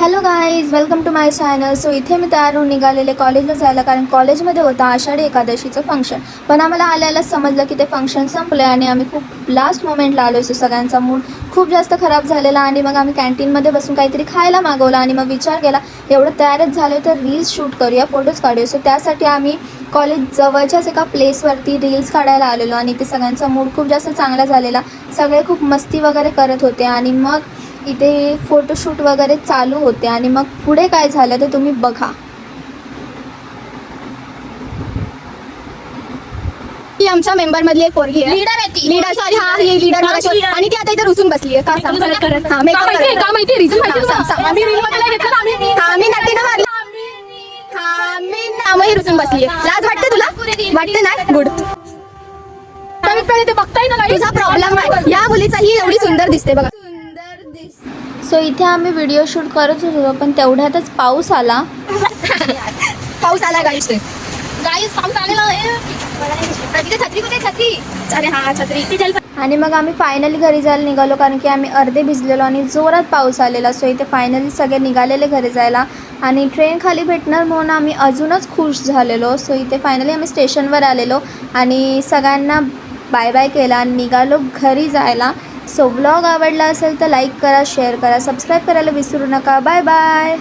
Hello guys, welcome to my channel. So इथे मी तयार होऊन निघालेले कॉलेजला जायला, कारण कॉलेजमध्ये होतं आषाढी एकादशीचं फंक्शन. पण आम्हाला आल्यालाच समजलं की ते फंक्शन संपलं आणि आम्ही खूप लास्ट मोमेंटला आलो. सो सगळ्यांचा मूड खूप जास्त खराब झालेला आणि मग आम्ही कॅन्टीनमध्ये बसून काहीतरी खायला मागवलं आणि मग विचार केला एवढं तयारच झालं तर रील्स शूट करूया, फोटोज काढूया. सो त्यासाठी आम्ही कॉलेज जवळच्याच एका प्लेसवरती रील्स काढायला आलेलो आणि ते सगळ्यांचा मूड खूप जास्त चांगला झालेला. सगळे खूप मस्ती वगैरे करत होते आणि मग इथे फोटोशूट वगैरे चालू होते आणि मग पुढे काय झालं ते तुम्ही बघा. ही आमच्या मेंबर मधली एक पोरगी आहे, लीडर सॉरी हा ही लीडर मगाशी, आणि ती आता इथे रुसून बसली आहे. का सांग हा मेकअप करत का माहिती रिझन आम्ही रील मध्ये नाही घेतलं आम्ही नक्की ना मारलं आम्ही नामही रुसून बसली आहे. लाज वाटते तुला? वाटते ना? गुड. ते बघताय ना तुझा प्रॉब्लेम आहे. या मुलीचा ही एवढी सुंदर दिसते बघा. सो इथे आम्ही व्हिडिओ शूट करत होतो, पण तेवढ्यातच पाऊस आला. पाऊस आला गाईस पाऊस आलेला आहे. छत्री कुठे? छत्री. अरे हा छत्री. आणि मग आम्ही फायनली घरी जायला निघालो, कारण की आम्ही अर्धे भिजलेलो आणि जोरात पाऊस आलेला. सो इथे फायनली सगळे निघालेले घरी जायला आणि ट्रेन खाली भेटणार म्हणून आम्ही अजूनच खुश झालेलो. सो इथे फायनली आम्ही स्टेशनवर आलेलो आणि सगळ्यांना बाय बाय केला आणि निघालो घरी जायला. सो ब्लॉग आवडला असेल तर लाईक करा, शेअर करा, सबस्क्राईब करायला विसरू नका. Bye bye.